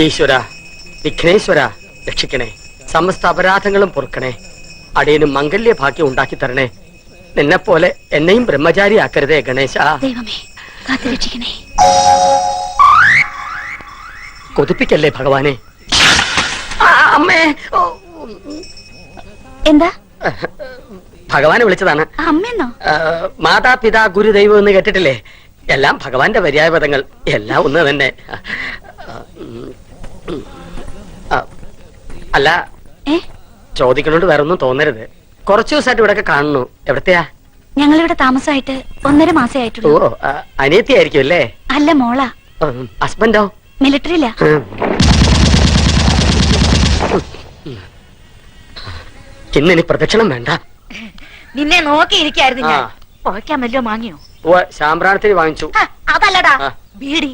ഈശ്വര, വിഘ്നേശ്വര രക്ഷിക്കണേ, സമസ്ത അപരാധങ്ങളും പൊറുക്കണേ, അടിയനും മംഗല്യ ഭാഗ്യം ഉണ്ടാക്കി തരണേ. നിന്നെപ്പോലെ എന്നെയും ബ്രഹ്മചാരിയാക്കരുതേ ഗണേശ. കൊതിപ്പിക്കല്ലേ ഭഗവാനെ. അമ്മേ, എന്താ? ഭഗവാനെ വിളിച്ചതാണ്. അമ്മയെന്നോ? മാതാപിതാ ഗുരുദൈവം എന്ന് കേട്ടിട്ടില്ലേ? എല്ലാം ഭഗവാന്റെ പര്യായപദങ്ങൾ, എല്ലാം ഒന്ന് തന്നെ. അല്ല, ചോദിക്കണോണ്ട് വേറെ ഒന്നും തോന്നരുത്. കുറച്ചു ദിവസമായിട്ട് ഇവിടെയൊക്കെ കാണുന്നു. എവിടത്തെയാ? ഞങ്ങളിവിടെ താമസമായിട്ട് 1.5 മാസേ ആയിട്ടുള്ളൂ. ഓ, അനിയത്തിയായിരിക്കും അല്ലേ? അല്ല, മോളാ. ഹസ്ബൻഡോ? മിലിറ്ററിയില്ല. ഇന്നിനി പ്രദക്ഷിണം വേണ്ട. നിന്നെ നോക്കിയിരിക്കായിരുന്നു ഞാൻ. പുകയ്ക്കാൻ വല്ലോ വാങ്ങിയോ? ശാമ്പ്രാണത്തിന് വാങ്ങിച്ചു. അതല്ലടാ, ബീഡി.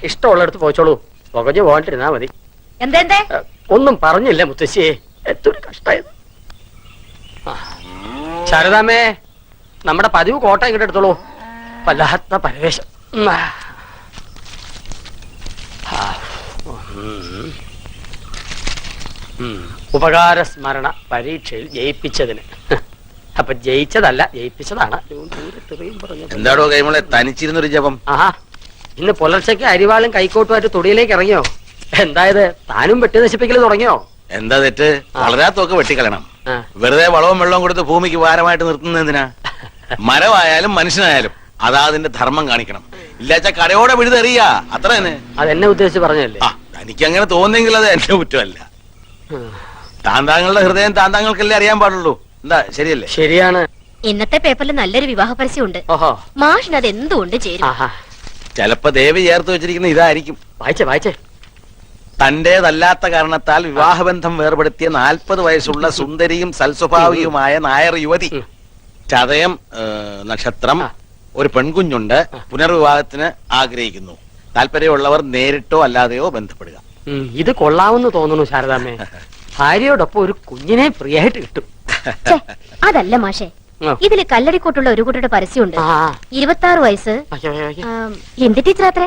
ഇഷ്ടമുള്ളടത്ത് പോയിച്ചോളൂ, പുകഞ്ഞു പോകാണ്ടിരുന്നാ മതി. എന്തേ? ഒന്നും പറഞ്ഞില്ല മുത്തശ്ശിയെ, എത്തൊരു കഷ്ടായത്. ശാരദാമ്മേ, നമ്മുടെ പതിവ് കോട്ട ഇങ്ങോട്ട് എടുത്തോളൂ. വല്ലാത്ത പരവേശം. ഉപകാര സ്മരണ പരീക്ഷയിൽ ജയിപ്പിച്ചതിന്. അപ്പൊ ജയിച്ചതല്ല, ജയിപ്പിച്ചതാണ്. എന്താടോ കൈമളെ തനിച്ചിരുന്നൊരു ജപം? ആഹാ, ഇന്ന് പുലർച്ചയ്ക്ക് അരിവാളും കൈക്കോട്ടുമായിട്ട് തൊടിയിലേക്ക് ഇറങ്ങിയോ? എന്തായത്, താനും വെട്ടി നശിപ്പിക്കൽ തുടങ്ങിയോ? എന്താ തെറ്റ്? വളരാത്തൊക്കെ വെട്ടിക്കളയണം. വെറുതെ വളവും വെള്ളവും കൊടുത്ത് ഭൂമിക്ക് ഭാരമായിട്ട് നിർത്തുന്നതിനാ? മരമായാലും മനുഷ്യനായാലും അതാ അതിന്റെ ധർമ്മം കാണിക്കണം. ഇല്ലാച്ച കടയോടെ വിഴുതെറിയ, അത്ര തന്നെ. അതെന്നെ ഉദ്ദേശിച്ച് പറഞ്ഞല്ലേ? എനിക്കങ്ങനെ തോന്നുന്നെങ്കിൽ അത് എന്റെ കുറ്റമല്ല. താന്താങ്ങളുടെ ഹൃദയം താന്താങ്ങൾക്കല്ലേ അറിയാൻ പാടുള്ളൂ. എന്താ, ശരിയല്ലേ? ശരിയാണ്. ഇന്നത്തെ പേപ്പറിൽ നല്ലൊരു വിവാഹ പരസ്യമുണ്ട്. മാഷിന് അത് എന്തുകൊണ്ട് ചേരും? ചിലപ്പോ ദേവി ചേർത്ത് വെച്ചിരിക്കുന്ന ഇതായിരിക്കും. വായിച്ചേ. തന്റേതല്ലാത്ത കാരണത്താൽ വിവാഹബന്ധം വേർപെടുത്തിയ 40 വയസ്സുള്ള സുന്ദരിയും സൽസ്വഭാവിയുമായ നായർ യുവതി. ചതയം നക്ഷത്രം, ഒരു പെൺകുഞ്ഞുണ്ട്. പുനർവിവാഹത്തിന് ആഗ്രഹിക്കുന്നു. താല്പര്യമുള്ളവർ നേരിട്ടോ അല്ലാതെയോ ബന്ധപ്പെടുക. ഇത് കൊള്ളാമെന്ന് തോന്നുന്നു ശാരദാമ്മേ. ഭാര്യയോടൊപ്പം ഒരു കുഞ്ഞിനെ ഫ്രീ ആയിട്ട് കിട്ടും. അതല്ല മാഷെ, ഇതില് കല്ലടിക്കോട്ടുള്ള ഒരു കുട്ടിയുടെ പരസ്യമുണ്ട്. 26 വയസ്സ്, ഹിന്ദി ടീച്ചർ അത്രേ.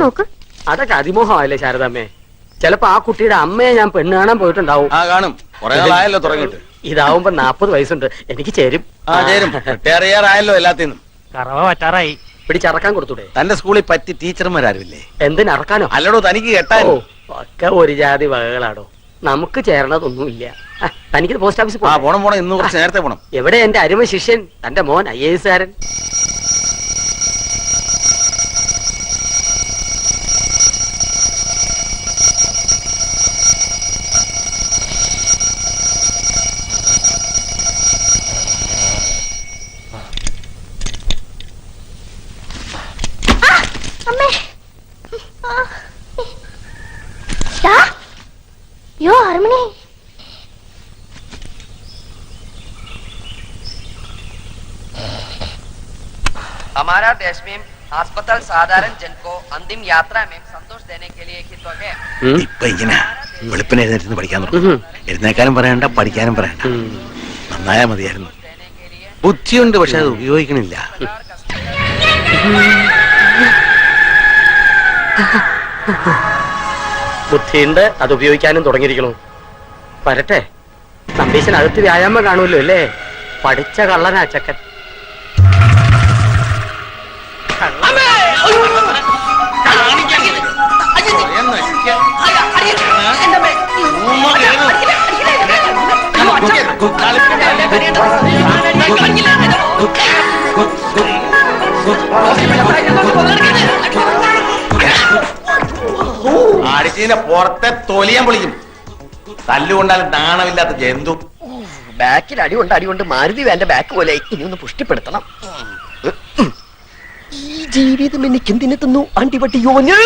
നോക്ക്. അതൊക്കെ അതിമോഹമല്ലേ ശാരദാമ്മേ? ചിലപ്പോ ആ കുട്ടിയുടെ അമ്മയെ ഞാൻ പെണ്ണ് കാണാൻ പോയിട്ടുണ്ടാവും. കാണും. ഇതാവുമ്പോ 40 വയസ്സുണ്ട്. എനിക്ക് ചേരും. അറിയാറായല്ലോ എല്ലാത്തിനും. കറവ പറ്റാറായി. പിടിച്ചറക്കാൻ കൊടുത്തൂടെ? തന്റെ സ്കൂളിൽ പറ്റി ടീച്ചർമാരാരുമില്ലേ? എന്തിനറക്കാനോ? അല്ലടോ, തനിക്ക് കേട്ടാലോ? ഒക്കെ ഒരു ജാതി വകകളാടോ. നമുക്ക് ചേരണതൊന്നുമില്ല. തനിക്ക് പോസ്റ്റ് ഓഫീസിൽ പോണം. ഇന്ന് കുറച്ച് നേരത്തെ പോണം. എവിടെ എന്റെ അരുമ ശിഷ്യൻ, തന്റെ മോൻ IAS കാരൻ? हमारा देश में अस्पताल साधारण जन को अंतिम यात्रा में संतोष देने के लिए ही तो है. ഇപ്പൊ ഇങ്ങനെ വെളുപ്പിനെ എഴുന്നേറ്റ് പഠിക്കാൻ തുടങ്ങും. എഴുന്നേക്കാനും പറയണ്ട, പഠിക്കാനും പറയണ്ട. നന്നായാ മതിയായിരുന്നു. ബുദ്ധിയുണ്ട്, പക്ഷെ അത് ഉപയോഗിക്കണില്ല. ബുദ്ധിയുണ്ട്, അത് ഉപയോഗിക്കാനും തുടങ്ങിയിരിക്കണു. വരട്ടെ. നമ്പീശനകത്ത് വ്യായാമം കാണുമല്ലോ അല്ലേ? പഠിച്ച കള്ളനാ ചക്കൻ. അടിച്ചതിന്റെ പുറത്തെ തൊലിയാൻ പൊളിക്കും. തല്ലുകൊണ്ടാലും നാണമില്ലാത്ത ജന്തു. ബാക്കിൽ അടികൊണ്ട് മാരുതി വേണ്ട ബാക്ക് പോലെ ഇനി ഒന്ന് പുഷ്ടിപ്പെടുത്തണം. ഈ ജീവിതം എനിക്ക് എന്തിനെ തന്നു അണ്ടിപട്ടിയോന്.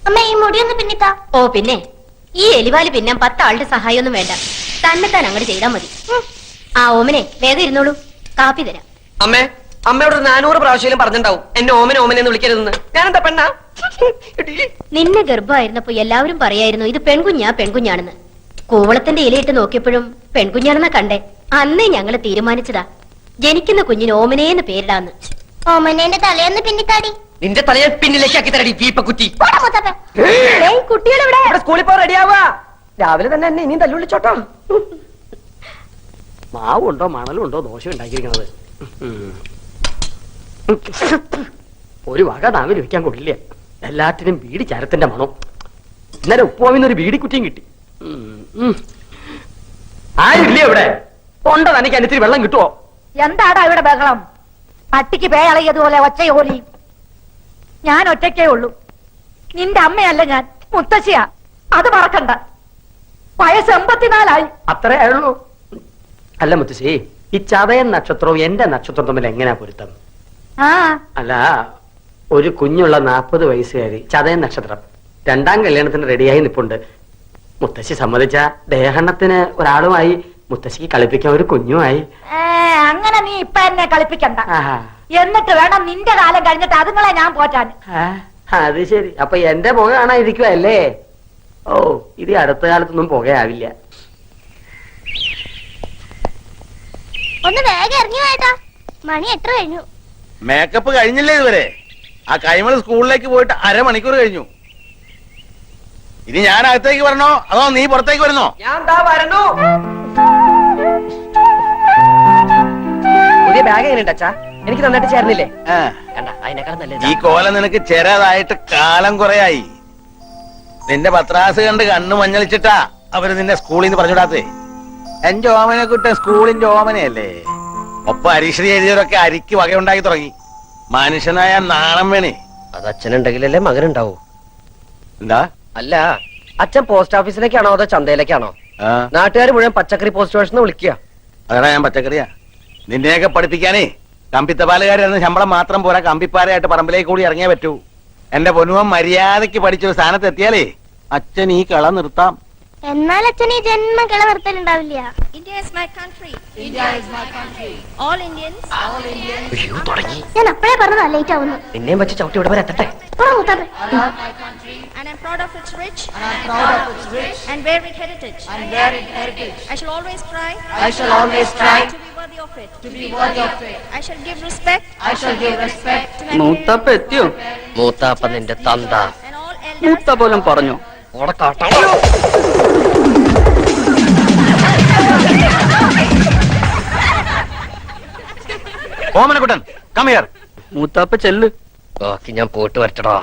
അമ്മ, ഈ മുടിയൊന്ന് പിന്നിത്താ. ഓ പിന്നെ, ഈ എലിവാല് പിന്നാൻ 10 ആളുടെ സഹായമൊന്നും വേണ്ട. തന്നെത്താൻ അങ്ങോട്ട് ചെയ്താൽ മതി. ഓമനെ വേഗം ഇരുന്നോളൂ, കാപ്പി തരാം. അമ്മയോട് 400 പ്രാവശ്യം പറഞ്ഞിട്ടുണ്ടാവും എന്നെ ഓമനെന്ന് വിളിക്കരുതെന്ന്. ഞാനെന്താ പെണ്ണാ? നിന്നെ ഗർഭമായിരുന്നപ്പോ എല്ലാവരും പറയായിരുന്നു ഇത് പെൺകുഞ്ഞാണെന്ന്. കൂവളത്തിന്റെ ഇലയിട്ട് നോക്കിയപ്പോഴും പെൺകുഞ്ഞാണെന്നാ കണ്ടേ. അന്നേ ഞങ്ങള് തീരുമാനിച്ചതാ. ജനിക്കുന്ന കുഞ്ഞിന് ഓമനേന്ന് പേരിടാന്ന്. ഓമനേന്റെ തലയൊന്ന് പിന്നിത്താടി. നിന്റെ തലയെ പിന്നിലേക്ക് ആക്കി തരടി വീപ്പക്കുറ്റി. കുട്ടികളെവിടെ? ഇവിടെ സ്കൂളിൽ പോ റെഡിയാവാ. രാവിലെ തന്നെ എന്നെ ഇനിയും തല്ലുള്ളിച്ചോട്ടോ. മാവുണ്ടോ മണലുണ്ടോ ദോശ ഉണ്ടാക്കിയിരിക്കണത്? ഒരു വക നാവിൽ വെക്കാൻ കൊള്ളില്ല. എല്ലാറ്റിനും ബീഡി ചരത്തിന്റെ മണം. ഇന്നലെ ഉപ്പുവാമിന്നൊരു ബീഡിക്കുറ്റിയും കിട്ടി. ആരില്ലേ ഇവിടെ? തൊണ്ട തനിക്ക് അതിന് ഇത്തിരി വെള്ളം കിട്ടുവോ? എന്താടാ ഇവിടെ ബഹളം? പട്ടിക്ക് പേയളയതുപോലെ ഒച്ചയോലി. ഞാൻ ഒറ്റയ്ക്കേ ഉള്ളൂ. നിന്റെ അമ്മയല്ല ഞാൻ, മുത്തശ്ശിയാ. അത് മറക്കണ്ട. വയസ്സ് 84 അത്രേ ആയുള്ളൂ. അല്ല മുത്തശ്ശി, ഈ ചതയൻ നക്ഷത്രവും എന്റെ നക്ഷത്രവും തമ്മിൽ എങ്ങനെയാ പൊരുത്തം? ആ അല്ല, ഒരു കുഞ്ഞുള്ള 40 വയസ്സുകാരി, ചതയൻ നക്ഷത്രം, 2ാം കല്യാണത്തിന് റെഡിയായി നിപ്പുണ്ട്. മുത്തശ്ശി സമ്മതിച്ച ദേഹണ്ണത്തിന് ഒരാളുമായി, മുത്തശ്ശിക്ക് കളിപ്പിക്കാൻ ഒരു കുഞ്ഞുമായി. അങ്ങനെ നീ ഇപ്പൊ എന്നെ കളിപ്പിക്കണ്ട. ആഹാ. എന്നിട്ട് വേണം നിന്റെ കാലം കഴിഞ്ഞിട്ട് അതുങ്ങളെ ഞാൻ പോറ്റാൻ. അത് ശരി. അപ്പൊ എന്റെ പുക കാണാതിരിക്കുവല്ലേ? ഓ, ഇത് അടുത്ത കാലത്തൊന്നും പുകയാവില്ല. ഒന്ന് വേഗം ഇറങ്ങി വേട്ടാ, മണി എത്ര കഴിഞ്ഞു? മേക്കപ്പ് കഴിഞ്ഞില്ലേ ഇതുവരെ? ആ കൈമൾ സ്കൂളിലേക്ക് പോയിട്ട് 1/2 മണിക്കൂർ കഴിഞ്ഞു. ഇനി ഞാൻ അകത്തേക്ക് വരണോ അതോ നീ പുറത്തേക്ക് വരുന്നോ? ഞാൻ ദാ വരണു. പുതിയ ബാഗ് എങ്ങനെയുണ്ട് അച്ഛാ? എനിക്ക് നന്നായിട്ട് ചേർന്നില്ലേ? ആ, കണ്ട അതിനേക്കാൾ നല്ലത്. ഈ കോല നിനക്ക് ചെറുതായിട്ട് കാലം കുറയായി. നിന്റെ പത്രാസ് കണ്ട് കണ്ണു മഞ്ഞളിച്ചിട്ടാ അവര് നിന്നെ സ്കൂളിൽ നിന്ന് പറഞ്ഞുവിടാത്തേ. എന്റെ ഓമനെ കുട്ടൻ സ്കൂളിന്റെ ഓമനയല്ലേ. ഒപ്പം അരീക്ഷണി എഴുതിയവരൊക്കെ അരിക്ക് വകയുണ്ടാക്കി തുടങ്ങി. മനുഷ്യനായ നാണം വേണേ. അത് അച്ഛനുണ്ടെങ്കിലല്ലേ മകനുണ്ടാവൂ. എന്താ? അല്ല, അച്ഛൻ പോസ്റ്റ് ഓഫീസിലേക്കാണോ അതോ ചന്തയിലേക്കാണോ? ആ, നാട്ടുകാർ മുഴുവൻ പച്ചക്കറി പോസ്റ്റ് സ്റ്റേഷനിൽ വിളിക്കുക. അതാ ഞാൻ പച്ചക്കറിയാ. നിന്നെയൊക്കെ പഠിപ്പിക്കാനേ കമ്പിത്തപാലുകാരെന്ന് ശമ്പളം മാത്രം പോരാ, കമ്പിപ്പാരയായിട്ട് പറമ്പിലേക്ക് കൂടി ഇറങ്ങിയേ പറ്റൂ. എന്റെ പൊന്നുവൻ മര്യാദയ്ക്ക് പഠിച്ചൊരു സ്ഥാനത്ത് എത്തിയാലേ അച്ഛൻ ഈ കള നിർത്താം. എന്നാൽ അച്ഛൻ ഈ ജന്മ കിള നിർത്തലുണ്ടാവില്ല. India is my country. India is my country. All Indians. All Indians. അയ്യോ, തുടങ്ങി. ഞാൻ അപ്പഴേ പറഞ്ഞതാ ലേറ്റ് ആവുന്നു. നിന്നെയും വെച്ച് ചവിട്ടി ഇവിടെ വരെ എത്തട്ടെ. മുത്താപ്പേ, And I'm proud of its rich. And I'm proud of its rich. And varied heritage. And varied heritage. I shall always try. I shall always try To be worthy of it. To be worthy of it. I shall give respect. I shall give respect. To my മൂത്താപ്പ എത്തിയോ? മൂത്താപ്പ നിന്റെ തന്ത. and all elders. മൂത്ത പോലും പറഞ്ഞു. ഓടക്കാട്ടോ. Omanakuttan, come here. മൂത്താപ്പ ചെല്ല്. ബാക്കി ഞാൻ പോയിട്ട് വരട്ടടാ.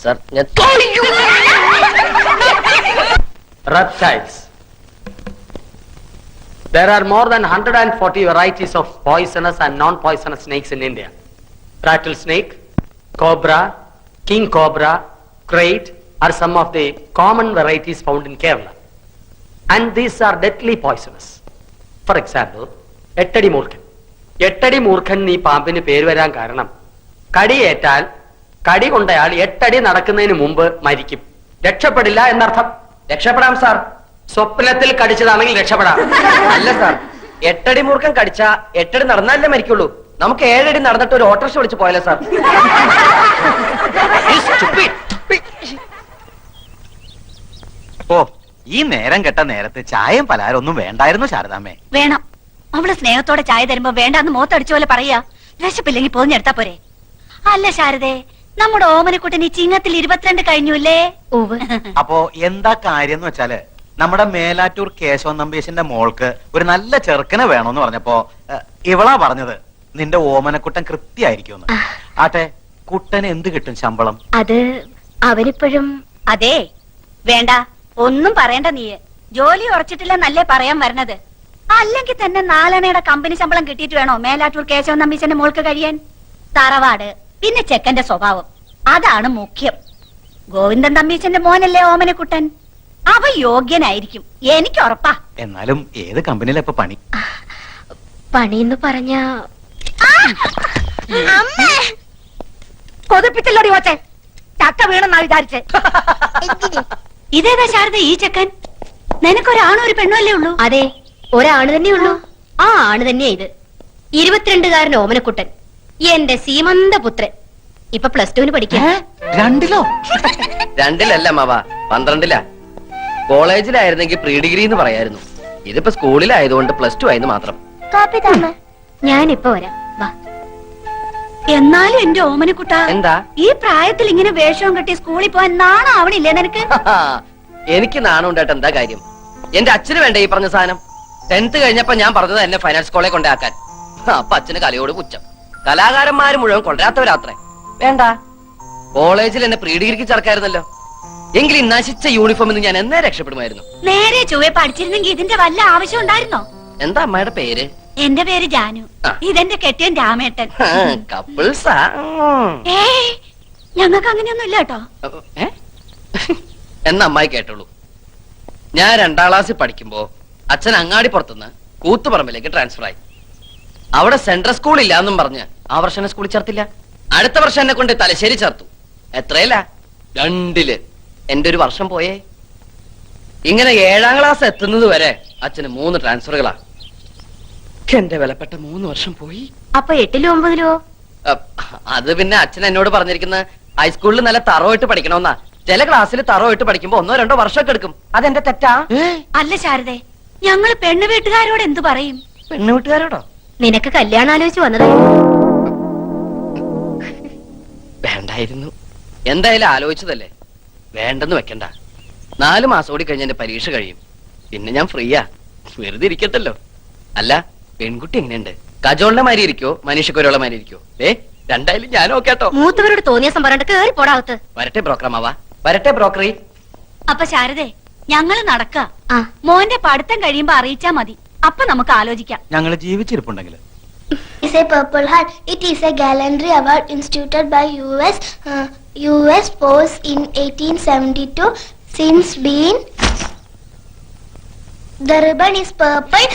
സർ, ഞാൻ Reptiles. There are more than 140 varieties of poisonous and non-poisonous snakes in India. Rattlesnake, cobra, king cobra, crate are some of the common varieties found in Kerala. And these are deadly poisonous. For example, എട്ടടി മൂർഖൻ. എട്ടടി മൂർഖൻ ഈ പാമ്പിന് പേര് വരാൻ കാരണം കടിയേറ്റാൽ കടി കൊണ്ടയാൾ 8 അടി നടക്കുന്നതിന് മുമ്പ് മരിക്കും. രക്ഷപ്പെടില്ല എന്നർത്ഥം. രക്ഷപ്പെടാം സാർ. സ്വപ്നത്തിൽ കടിച്ചതാണെങ്കിൽ രക്ഷപ്പെടാം. അല്ല സാർ, 8 അടി മൂർഖൻ കടിച്ച 8 അടി നടന്നാലേ മരിക്കുള്ളൂ. നമുക്ക് 7 അടി നടന്നിട്ട് ഒരു ഓട്ടോറിക്ഷ വിളിച്ച് പോയാലോ സാർ? ഓ, ഈ നേരം കെട്ട നേരത്ത് ചായയും പലഹാരം ഒന്നും വേണ്ടായിരുന്നു ശാരദാമ്മേ. വേണം. അവള് സ്നേഹത്തോടെ ചായ തരുമ്പോ വേണ്ടാന്ന് മോത്തടിച്ച പോലെ പറയാ. വിശപ്പില്ലെങ്കിൽ പോഞ്ഞെടുത്താ പോരെ. അല്ല ശാരദേ, നമ്മുടെ ഓമനക്കുട്ടൻ ഈ ചിങ്ങത്തിൽ 22 കഴിഞ്ഞുല്ലേ? അപ്പോ എന്താ കാര്യം എന്ന് വെച്ചാല് നമ്മുടെ മേലാറ്റൂർ കേശവൻ നമ്പീശന്റെ മോൾക്ക് ഒരു നല്ല ചെറുക്കനെ വേണമെന്ന് പറഞ്ഞപ്പോ ഇവളാ പറഞ്ഞത് നിന്റെ ഓമനക്കുട്ടൻ കൃത്യായിരിക്കും. ആട്ടെ, കുട്ടന് എന്ത് കിട്ടും ശമ്പളം? അത് അവനിപ്പോഴും. അതെ, വേണ്ട, ഒന്നും പറയണ്ട നീ. ജോലി ഉറച്ചിട്ടില്ല നല്ലേ പറയാൻ വരണത്. അല്ലെങ്കിൽ തന്നെ 4 അണയുടെ കമ്പനി ശമ്പളം കിട്ടിയിട്ട് വേണോ മേലാറ്റൂർ കേശവൻ നമ്പീശന്റെ മോൾക്ക് കഴിയാൻ? തറവാട്, പിന്നെ ചെക്കന്റെ സ്വഭാവം, അതാണ് മുഖ്യം. ഗോവിന്ദൻ തമ്പീശന്റെ മോനല്ലേ ഓമനക്കുട്ടൻ? അവ യോഗ്യനായിരിക്കും, എനിക്ക് ഉറപ്പാ. എന്നാലും ഏത് കമ്പനിയിലെ ഇപ്പൊ പണി? പണിന്ന് പറഞ്ഞ കൊതിപ്പിച്ചല്ലോടി ഓച്ചെ. ചക്ക വീണെന്നാ വിചാരിച്ചേ. ഇതേതാ ശാരദ ഈ ചെക്കൻ? നിനക്കൊരാണോ ഒരു പെണ്ണോ അല്ലേ ഉള്ളൂ? അതെ, ഒരാണ് തന്നെ ഉള്ളൂ. ആ ആണ് തന്നെയാ ഇത്. 22-കാരൻ ഓമനക്കുട്ടൻ, എന്റെ സീമന്ത പുത്രൻ. ഇപ്പൊ +2 പഠിക്കാം. 2-ലോ? 2-ലല്ല മാവ, 12-ലാ. കോളേജിലായിരുന്നെങ്കിൽ പ്രീ ഡിഗ്രി എന്ന് പറയായിരുന്നു. ഇതിപ്പോ സ്കൂളിലായതുകൊണ്ട് +2 ആയെന്ന് മാത്രം. കാപ്പി താമ. ഞാനിപ്പോ വരാം, വാ. എന്നാലും എന്റെ ഓമനക്കുട്ട, എന്താ? ഈ പ്രായത്തിൽ ഇങ്ങനെ വേഷവും കെട്ടി സ്കൂളിൽ പോകാൻ നാണം ആവണില്ലേ നിനക്ക്? എനിക്ക് നാണം ഉണ്ടായിട്ട് എന്താ കാര്യം? എന്റെ അച്ഛന് വേണ്ട ഈ പറഞ്ഞ സാധനം. 10th കഴിഞ്ഞപ്പോ ഞാൻ പറഞ്ഞത് എന്നെ ഫൈനാൻസ് കോളേജ് കൊണ്ടാക്കാൻ. അപ്പൊ അച്ഛന് കലയോട് പുച്ഛം. കലാകാരന്മാര് മുഴുവൻ കൊണ്ടുവരാത്തവരാത്രേ. വേണ്ട, കോളേജിൽ എന്നെ പ്രീ ഡിഗ്രിക്ക് ചേർക്കായിരുന്നല്ലോ. എങ്കിൽ ഈ നശിച്ച യൂണിഫോമിൽ നിന്ന് ഞാൻ എന്നേ രക്ഷപ്പെടുമായിരുന്നു. നേരെ ചൊവ്വേ പഠിച്ചിരുന്നെങ്കിൽ ഇതിന്റെ വല്ല ആവശ്യം ഉണ്ടായിരുന്നോ? എന്താ അമ്മയുടെ പേര്? എന്റെ പേര് ജാനു. ഇതെന്റെ കെട്ടിയൻ രാമേട്ടൻ. കപ്പിൾസാ? ഏയ്, ഞങ്ങൾക്ക് അങ്ങനെയൊന്നും ഇല്ല കേട്ടോ. എന്നാ അമ്മായി കേട്ടോളൂ. ഞാൻ 2ാം ക്ലാസ്സിൽ പഠിക്കുമ്പോ അച്ഛൻ അങ്ങാടിപ്പുറത്തുനിന്ന് കൂത്തുപറമ്പിലേക്ക് ട്രാൻസ്ഫർ ആയി. അവിടെ സെൻട്രൽ സ്കൂൾ ഇല്ലാന്നും പറഞ്ഞ് ആ വർഷം സ്കൂളിൽ ചേർത്തില്ല. അടുത്ത വർഷം എന്നെ കൊണ്ട് തലശ്ശേരി ചേർത്തു. എത്രയല്ല? 2ല്. എന്റെ ഒരു വർഷം പോയേ. ഇങ്ങനെ 7ാം ക്ലാസ് എത്തുന്നത് വരെ അച്ഛന് 3 ട്രാൻസ്ഫറുകളാ. എന്റെ വിലപ്പെട്ട 3 വർഷം പോയി. അപ്പൊ 8ലോ 9ലോ? അത് പിന്നെ അച്ഛൻ എന്നോട് പറഞ്ഞിരിക്കുന്നത് ഹൈസ്കൂളിൽ നല്ല തറവായിട്ട് പഠിക്കണമെന്നാ. ചില ക്ലാസ്സിൽ തറവായിട്ട് പഠിക്കുമ്പോ 1 2 വർഷമൊക്കെ എടുക്കും. അതെന്റെ തെറ്റാ? അല്ല ശാരദേ, ഞങ്ങള് പെണ്ണു വീട്ടുകാരോട് എന്തു പറയും? പെണ്ണു വീട്ടുകാരോടോ? നിനക്ക് കല്യാണം ആലോചിച്ച് വന്നതാ. വേണ്ടായിരുന്നു. എന്തായാലും ആലോചിച്ചതല്ലേ, വേണ്ടെന്ന് വെക്കണ്ട. 4 മാസം കൂടി കഴിഞ്ഞ് എന്റെ പരീക്ഷ കഴിയും. പിന്നെ ഞാൻ ഫ്രീയാ, വെറുതെ ഇരിക്കട്ടല്ലോ. അല്ല, പെൺകുട്ടി എങ്ങനെയുണ്ട്? കജോളിന്റെ മാതിരി ഇരിക്കോ മനീഷക്കൊരുള്ള മാതിരി ഇരിക്കോ? രണ്ടായാലും ഞാൻ ഓക്കേട്ടോ. മൂത്തവരോട് തോന്നിയ പറഞ്ഞിട്ട് കേറി പോടാവത്ത്. വരട്ടെ ബ്രോക്കറമാവാ, വരട്ടെ ബ്രോക്കറി. അപ്പൊ ശാരദേ, ഞങ്ങള് നടക്ക. ആ. മോന്റെ പഠിത്തം കഴിയുമ്പോ അറിയിച്ചാ മതി. അപ്പൊ നമുക്ക് ആലോചിക്കാം. ഞങ്ങൾ ജീവിച്ചിരിപ്പുണ്ടെങ്കിൽ. Is a Purple Heart. It is a gallantry award instituted by US Force in 1872. Since been the ribbon is purple.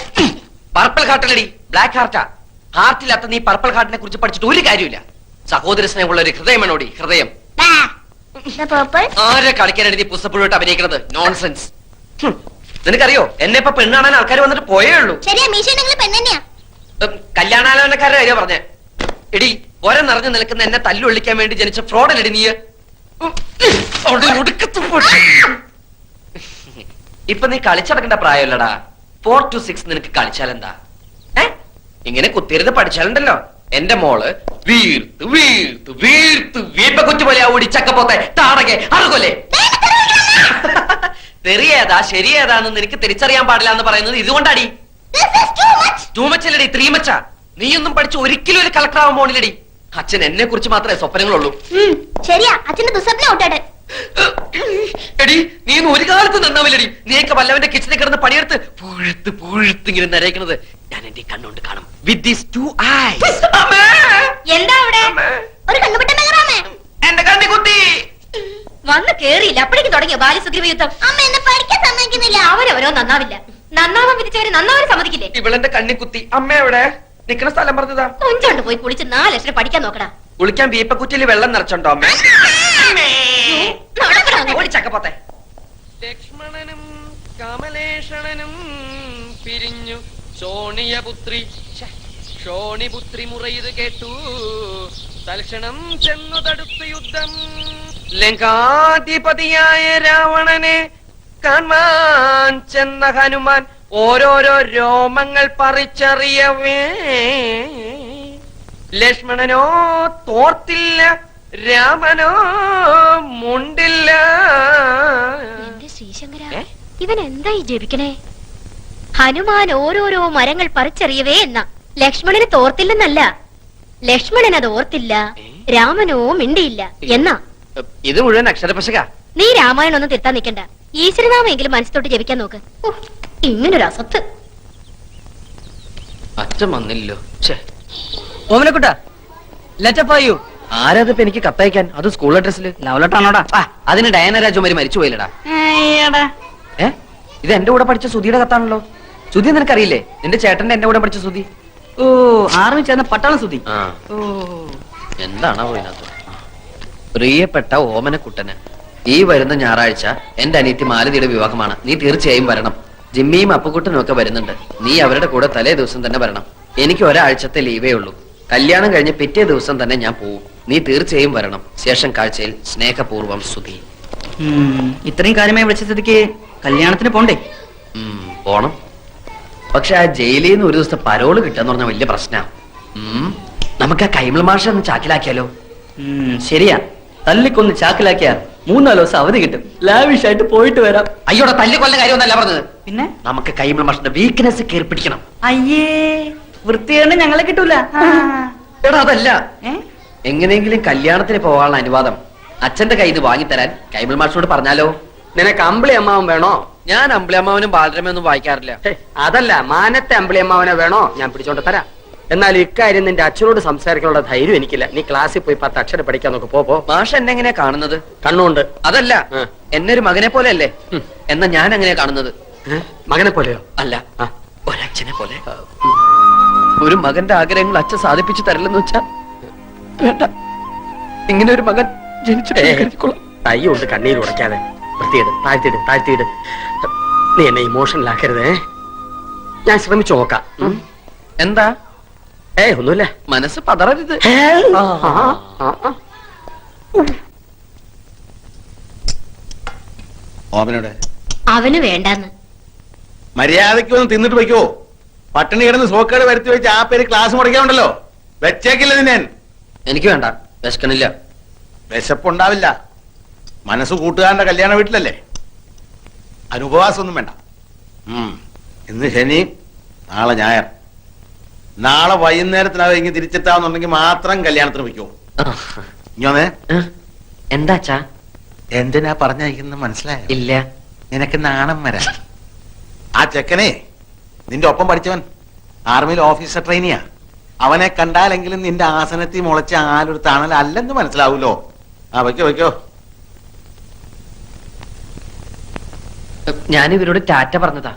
Purple ഹാർട്ടല്ലടി, ബ്ലാക്ക് ഹാർട്ടാ. ഹാർട്ടില്ലാത്ത നീ പർപ്പിൾ ഹാർട്ടിനെ കുറിച്ച് പഠിച്ചിട്ട് ഒരു കാര്യമില്ല. സഹോദര സ്നേഹമുള്ള ഒരു ഹൃദയമാണോടി ഹൃദയം. The purple. ആരെ കളിക്കാനാണ് നീ പുസ്തകപ്പുഴോട്ട് അഭിനയിക്കുന്നത്? നോൺസെൻസ്. നിനക്കറിയോ, എന്നെ ഇപ്പൊ പെണ്ണാണാൻ ആൾക്കാർ വന്നിട്ട് പോയേ ഉള്ളൂ. ശരിയാ, മീശ നിങ്ങൾ പെണ്ണെന്നെയാ. കല്യാണാലോചനക്കാരുടെ കാര്യം പറഞ്ഞേ. എടി, ഒര നിറഞ്ഞു നിൽക്കുന്ന എന്നെ തല്ലുള്ളിക്കാൻ വേണ്ടി ജനിച്ച ഫ്രോഡല്ലടി നീ. ഇപ്പൊ നീ കളിച്ചടക്കേണ്ട പ്രായമല്ലടാ. 4 to 6 നിനക്ക് കളിച്ചാലെന്താ? ഇങ്ങനെ കുത്തിരുന്ന് പഠിച്ചാലുണ്ടല്ലോ എന്റെ മോള് വീർത്ത് വീർത്ത് വീർത്ത് വീപ്പ കുറ്റി പോലെ ഓടി ചക്കപ്പോത്തെ താടകെ അറുകൊല്ലേ. തെറിയേതാ ശരിയേതാന്ന് നിനക്ക് തിരിച്ചറിയാൻ പാടില്ല എന്ന് പറയുന്നത് ഇതുകൊണ്ടാടി. ടൂ മച്ചല്ലടി, 3 മച്ചാ. നീയൊന്നും പഠിച്ച് ഒരിക്കലും ഒരു കളക്ടർ ആവാൻ പോണില്ലടി. അച്ഛൻ എന്നെ കുറിച്ച് മാത്രമേ സ്വപ്നങ്ങളുള്ളൂ. ശരിയാ, അച്ഛന്റെ ദുസ്വപ്നം ഔട്ടാട്ടെ. എടി, നീ ഒന്നും ഒരു കാലത്ത് നന്നാവില്ലടി. നീയൊക്കെ വല്ലവന്റെ കിച്ചണിൽ കിടന്ന് പണിയെടുത്ത് പുഴുത്ത് പുഴുത്ത് ഇങ്ങനെ നരയ്ക്കുന്നത് ഞാൻ എന്റെ കണ്ണുകൊണ്ട് കാണും. With these 2 eyes. എന്താ അവിടെ? ഒരു കണ്ണുപെട്ട നഗറാമേ. എന്റെ കണ്ണി കുത്തി വന്ന് കേറിയില്ല, അപ്പോഴേക്കും തുടങ്ങിയ ബാല്യസുഗ്രീവ യുദ്ധം. അമ്മ എന്നെ പഠിക്കാൻ സമ്മതിക്കുന്നില്ല. അവരവരോ നന്നാവില്ല. നന്നാവാൻ വിധിച്ചവര് നന്നാവാൻ സമ്മതിക്കില്ലേ? ഇവളെന്റെ കണ്ണി കുത്തി. അമ്മ എവിടെ? നിക്കണ സ്ഥലം പറഞ്ഞതാ. കൊഞ്ചോണ്ട് പോയി കുളിച്ച് 4 ലക്ഷം പഠിക്കാൻ നോക്കടാ. കുളിക്കാൻ വീപ്പക്കുറ്റിയിൽ വെള്ളം നിറച്ചോണ്ടോ അമ്മ? ഓടിച്ചക്കപ്പോത്തെ. ലക്ഷ്മണനും കമലേഷണനും പിരിഞ്ഞു ശോണിയപുത്രി ശോണിപുത്രി മുറയത് കേട്ടു തൽക്ഷണം ചെന്നു തടുത്തു യുദ്ധം. ലങ്കാധിപതിയായ രാവണനെ കാണാൻ ചെന്ന ഹനുമാൻ ഓരോരോ രോമങ്ങൾ പറിച്ചറിയവേ ലക്ഷ്മണനോ തോർത്തില്ല, രാമനോ മുണ്ടില്ല. എന്റെ ശ്രീശങ്കര, ഇവൻ എന്തായി ജപിക്കണേ? ഹനുമാൻ ഓരോരോ മരങ്ങൾ പറിച്ചെറിയവേ എന്ന ലക്ഷ്മണന് തോർത്തില്ലെന്നല്ല, ലക്ഷ്മണൻ അത് ഓർത്തില്ല, രാമനോ മിണ്ടിയില്ല എന്നാ. ഇത് മുഴുവൻ അക്ഷരപശക. നീ രാമായണം ഒന്നും തിരുത്താൻ നിൽക്കണ്ട. ഈശ്വരനാമെങ്കിലും മനസ്സിലോട്ട് ജപിക്കാൻ നോക്ക്. ഇങ്ങനൊരു അസത്ത്. അച്ഛൻ വന്നില്ലോ. ഓമനക്കുട്ട, ലെറ്റപ്പായു. ആരാതിപ്പോ എനിക്ക് കത്തയക്കാൻ? അത് സ്കൂൾ അഡ്രസ്സില്. ലവലട്ടാണോടാ? അതിന് ഡയന രാജകുമാരി മരിച്ചു പോയില്ലടാ. ഇത് എന്റെ കൂടെ പഠിച്ച സുധിയുടെ കത്താണല്ലോ. സുധി നിനക്കറിയില്ലേ? നിന്റെ ചേട്ടന്റെ എന്റെ കൂടെ പഠിച്ച സുധി. ഓ, ആർമി ചേർന്ന പട്ടാളം സുധി. എന്താണോ ഇതിനകത്ത്? പ്രിയപ്പെട്ട ഓമനക്കുട്ടന്, ഈ വരുന്ന ഞായറാഴ്ച എന്റെ അനിയത്തി മാലതിയുടെ വിവാഹമാണ്. നീ തീർച്ചയായും വരണം. ജിമ്മിയും അപ്പുക്കുട്ടനും ഒക്കെ വരുന്നുണ്ട്. നീ അവരുടെ കൂടെ തലേ ദിവസം തന്നെ വരണം. എനിക്ക് ഒരാഴ്ചത്തെ ലീവേ ഉള്ളൂ. കല്യാണം കഴിഞ്ഞ് പിറ്റേ ദിവസം തന്നെ ഞാൻ പോവും. നീ തീർച്ചയായും വരണം. ശേഷം കാഴ്ചയിൽ സ്നേഹപൂർവ്വം സുധി. ഇത്രയും കാര്യമായി വിളിച്ച സ്ഥിതിക്ക് കല്യാണത്തിന് പോണ്ടേ? പോണം. പക്ഷെ ആ ജയിലിൽ നിന്ന് ഒരു ദിവസത്തെ പരോള് കിട്ടാന്ന് പറഞ്ഞാൽ വലിയ പ്രശ്നമാണ്. നമുക്ക് ആ കൈമൾ മാഷ ഒന്ന് ചാക്കിലാക്കിയാലോ? ശരിയാ, തല്ലിക്കൊന്ന് ചാക്കിലാക്കിയാ 3-4 ദിവസം അവധി കിട്ടും. ലാവിഷായിട്ട് പോയിട്ട് വരാം. അയ്യോടെ തല്ലിക്കൊല്ല കാര്യമൊന്നല്ല പറഞ്ഞത്. പിന്നെ നമുക്ക് കൈമൾ മാഷിന്റെ വീക്ക്നെസ് കയറി പിടിക്കണം. അയ്യേ, വൃത്തികേട് ഞങ്ങളെ കിട്ടൂല. എടാ അതല്ല, എങ്ങനെയെങ്കിലും കല്യാണത്തിന് പോകാനുള്ള അനുവാദം അച്ഛന്റെ കയ്യിൽ നിന്ന് വാങ്ങിത്തരാൻ കൈമൾ മാഷിനോട് പറഞ്ഞാലോ? നിനക്ക് അമ്പിളി അമ്മാവൻ വേണോ? ഞാൻ അമ്പിളിയമ്മാവനും ബാലരമയൊന്നും വായിക്കാറില്ല. അതല്ല, മാനത്തെ അമ്പിളി അമ്മാവനെ വേണോ? ഞാൻ പിടിച്ചോണ്ട് തരാം. എന്നാൽ ഇക്കാര്യം നിന്റെ അച്ഛനോട് സംസാരിക്കാനുള്ള ധൈര്യം എനിക്കില്ല. നീ ക്ലാസ്സിൽ പോയി 10 അക്ഷരം പഠിക്കാൻ നോക്ക്. പോ. മാഷ് എന്നെ എങ്ങനെയാ കാണുന്നത്? കണ്ണുണ്ട്. അതല്ല, എന്നെ ഒരു മകനെ പോലെ അല്ലേ? എന്നാ ഞാൻ എങ്ങനെയാ കാണുന്നത്? മകനെ പോലെയോ? അല്ല, ഒരച്ഛനെ പോലെ. ഒരു മകന്റെ ആഗ്രഹങ്ങൾ അച്ഛൻ സാധിപ്പിച്ചു തരില്ലെന്ന് വെച്ചാ വേണ്ട. ഇങ്ങനെ ഒരു മകൻ ജനിച്ചു തൈ കൊണ്ട് കണ്ണീര് ഉടയ്ക്കാതെ വൃത്തിയിട്. താഴ്ത്തിയിട്. നീ എന്നെ ഇമോഷണൽ ആക്കരുതേ. ഞാൻ ശ്രമിച്ചു നോക്കാം. എന്താ? ഒന്നുമില്ല. മനസ്സ് പതറരുത്. ഓമനോടെ അവന് വേണ്ടാന്ന്. മര്യാദയ്ക്ക് ഒന്ന് തിന്നിട്ട് വയ്ക്കോ. പട്ടിണി കിടന്ന് സോക്കേട് വരുത്തി വെച്ച് ആ പേര് ക്ലാസ് മുടക്കാണ്ടല്ലോ. വെച്ചേക്കില്ല ഞാൻ. എനിക്ക് വേണ്ട, വിശക്കണില്ല. വിശപ്പുണ്ടാവില്ല. മനസ്സ് കൂട്ടുകാരന്റെ കല്യാണ വീട്ടിലല്ലേ. അനുപവാസം ഒന്നും വേണ്ട. ഇന്ന് ശനി, നാളെ ഞായർ. നാളെ വൈകുന്നേരത്തിനകം ഇങ്ങനെ തിരിച്ചെത്താന്നുണ്ടെങ്കിൽ മാത്രം കല്യാണത്തിന് വയ്ക്കോ. ഇങ്ങനെ എന്താച്ചാ? എന്തിനാ പറഞ്ഞയക്കുന്നത് മനസ്സിലായോ? ഇല്ല. നിനക്ക് നാണം വരാ. ആ ചെക്കനെ നിന്റെ ഒപ്പം പഠിച്ചവൻ ആർമിയിൽ ഓഫീസർ ട്രെയിനിയാ. അവനെ കണ്ടാലെങ്കിലും നിന്റെ ആസനത്തിൽ മുളച്ച ആലൊരു തണൽ അല്ലെന്ന് മനസ്സിലാവൂലോ. വയ്ക്കോ. ഞാൻ ഇവരോട് ടാറ്റ പറഞ്ഞതാ.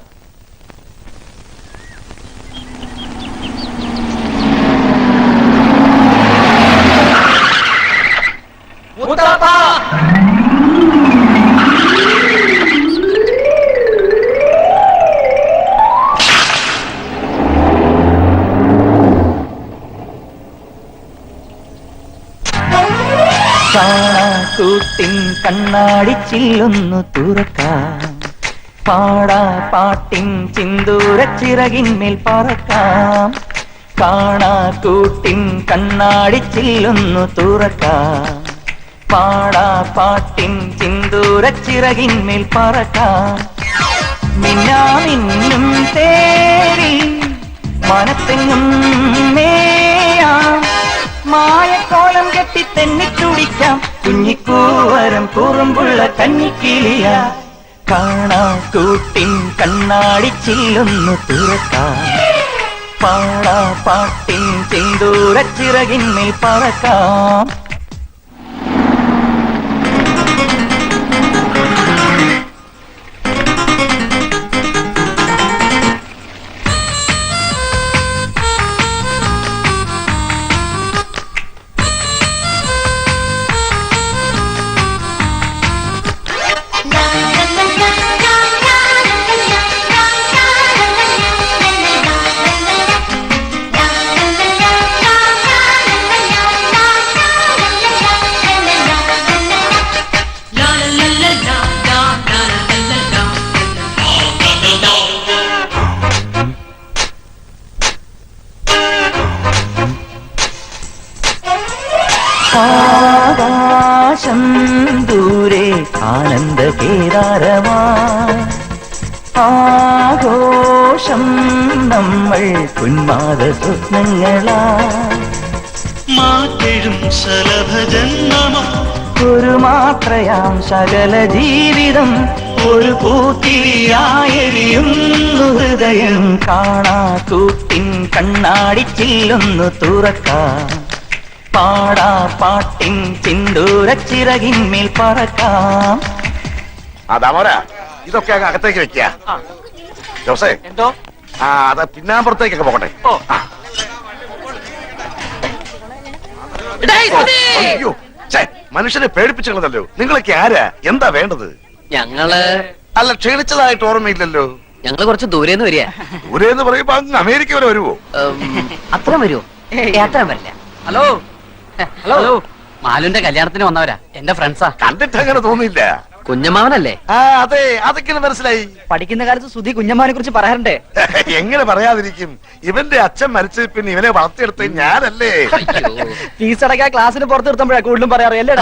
കൂട്ടിൻ കണ്ണാടി ചില്ലൊന്നു തുറക്കാം, പാടാ പാട്ടിൻ ചിന്തൂര ചിറകിന്മേൽ പറക്കാം. കാണാ കൂട്ടിൻ കണ്ണാടി ചില്ലൊന്നു തുറക്കാം, പാടാ പാട്ടിൻ ചിന്തൂര ചിറകിന്മേൽ പറക്കാം. മിന്നാമിന്നും തേരി മനത്തെങ്ങും മേയാം, മായക്കോലം കെട്ടി തെന്നിത്തുടിക്കാം. കുഞ്ഞിക്കൂവരം കുറുമ്പുള്ള കന്നിക്കിളിയ, കാണാ കൂട്ടിൻ കണ്ണാടി ചില്ലൊന്നു തുറക്കാം, പാടാ പാട്ടിൻ ചിന്തൂര ചിറകിന്മേൽ പറക്കാം. ആകാശം ദൂരെ ആനന്ദ കേദാരമാ, ആഘോഷം നമ്മൾ ഉന്മാദ സ്വപ്നങ്ങളാ. മാറ്റെഴും ശലഭജന്മമാ ഒരു മാത്രയാം സകല ജീവിതം, ഒരു പൂത്തിരിയായെരിയുന്നു ഹൃദയം. കാണാ കൂട്ടിൻ കണ്ണാടി ചില്ലൊന്നു തുറക്കാം, പാടാ പാട്ടിൻ ചിന്തൂര ചിറകിന്മേൽ പറക്കാം. അതാമോരാ ഇതൊക്കെ അങ്ങ് അകത്തേക്ക് വെക്കുക. ജോസേ എന്തോ അത് പിന്നാമ്പുറത്തേക്കൊക്കെ പോകട്ടെ. അയ്യോ, മനുഷ്യനെ പേടിപ്പിച്ചുള്ളതല്ലോ. നിങ്ങളൊക്കെ ആരാ? എന്താ വേണ്ടത്? ഞങ്ങള് അല്ല, ക്ഷീണിച്ചതായിട്ട് ഓർമ്മയില്ലല്ലോ. ഞങ്ങള് കുറച്ച് ദൂരേന്ന് വരിക. ദൂരെന്ന് പറയുമ്പോ അങ്ങ് അമേരിക്ക വരെ വരുവോ? അത്ര വരുമോ? അത്ര വരില്ല. ഹലോ, മാലുന്റെ കല്യാണത്തിന് വന്നവരാ, എന്റെ ഫ്രണ്ട്സാ. കണ്ടിട്ട് അങ്ങനെ തോന്നിയില്ല. കുഞ്ഞമ്മാവനല്ലേ? ആ അതെ, അതൊക്കെ മനസ്സിലായി. പഠിക്കുന്ന കാലത്ത് സുധി കുഞ്ഞമ്മാനെ കുറിച്ച് പറയാറുണ്ടേ. എങ്ങനെ പറയാതിരിക്കും? ഇവന്റെ അച്ഛൻ മരിച്ച പിന്നെ ഇവനെ വളർത്തിയെടുത്ത ഞാനല്ലേ. ഫീസ് അടക്കാൻ ക്ലാസ്സിന് പുറത്ത് നിർത്തുമ്പോഴാ കൂടുതലും പറയാറ് അല്ലേ?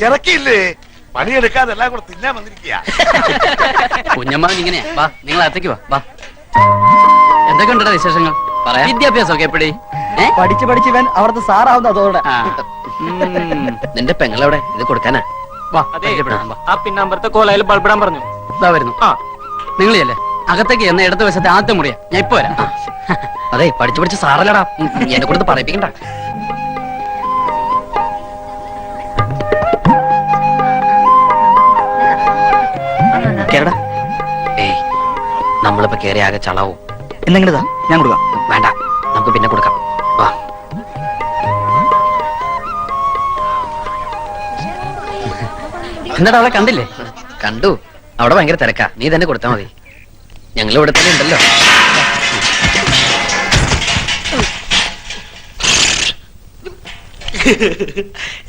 ഇറക്കിയില്ലേ? പണിയെടുക്കാതെ എല്ലാം കൂടെ തിന്നാൻ വന്നിരിക്കുക. കുഞ്ഞമ്മാവൻ ഇങ്ങനെയാ. വാ, നിങ്ങൾ അകത്തേക്ക് വാ. വാ, എന്തൊക്കെ ഉണ്ടോ വിശേഷങ്ങൾ? പറയാം. വിദ്യാഭ്യാസമൊക്കെ എപ്പടി? പഠിച്ച് പഠിച്ച് ഇവൻ അവിടുത്തെ സാറാവുന്ന അതോടെ. നിന്റെ പെങ്ങളെവിടെ? ഇത് കൊടുക്കാനാ? വാ, ആ പിന്നമ്പറത്തെ കോലയിൽ ബൾബിടാൻ പറഞ്ഞു. ഇതാ വരുന്നു. നിങ്ങളിയല്ലേ അകത്തേക്ക് എന്ന ഇടത് വശത്തെ ആദ്യത്തെ മുറിയാ. ഞാൻ ഇപ്പൊ വരാം. അതെ, പഠിച്ചു പഠിച്ച് സാറല്ലടാ, എന്നെ കൊടുത്ത് പറയിപ്പിക്കണ്ട. കേരടാ, ഏയ്, നമ്മളിപ്പോ കേറി ആകെ ചളാവും. എന്നെങ്കിലതാ ഞാൻ കൊടുക്കാം. വേണ്ട, നമുക്ക് പിന്നെ കൊടുക്കാം. വാ. എന്നിട്ട് അവളെ കണ്ടില്ലേ? കണ്ടു, അവിടെ ഭയങ്കര തിരക്കാ. നീ തന്നെ കൊടുത്താ മതി. ഞങ്ങൾ ഇവിടെ തന്നെ ഉണ്ടല്ലോ.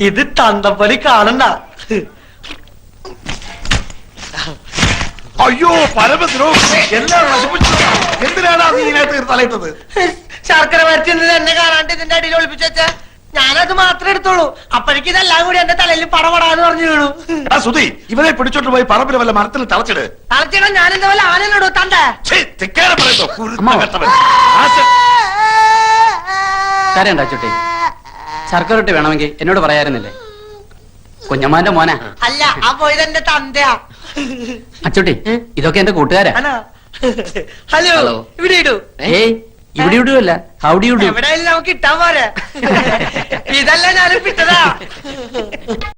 ഇത് തന്തപ്പലി കാണണ്ട. അയ്യോ പരമദ്രോ, എല്ലാം നശിപ്പിച്ചു. എന്തിനാണ് നീ ഇതിനകത്ത് തലയിട്ടത്? ശർക്കര വരട്ടി എന്നെ കാണാണ്ട് ഇതിന്റെ അടിയിൽ ഒളിപ്പിച്ചു വെച്ചാ ഞാനത് മാത്രമേ എടുത്തോളൂ. അപ്പോഴേക്കും ഇതെല്ലാം കൂടി എന്റെ തലയിൽ പടപടാന്ന് പറഞ്ഞു വീണു. എടാ സുധി, ഇവനെ പിടിച്ചോട്ട് പോയി പറമ്പിൽ വല്ല മരത്തിൽ തളച്ചിട്. തളച്ചിടാൻ ഞാൻ എന്താ വല്ല ആനയിലിടൂ തന്റെ. കരയണ്ട ചുട്ടി. ശർക്കര റൊട്ടി വേണമെങ്കിൽ എന്നോട് പറയാറുന്നില്ലേ? കുഞ്ഞമ്മാന്റെ മോനാ. അല്ല, ആ പോയത് എന്റെ തന്തയാ. അച്ചുട്ടി, ഇതൊക്കെ എന്റെ കൂട്ടുകാരാ. ഹലോ, ഇവിടെ ഇടൂ. ഏയ്, ഇവിടെ ഇടുവല്ല, ഹൗഡി ഇടൂ. എവിടെയെങ്കിലും നമുക്ക് ഇട്ടാൻ പോരെ. ഇതല്ല ഞാനും വിട്ടതാ.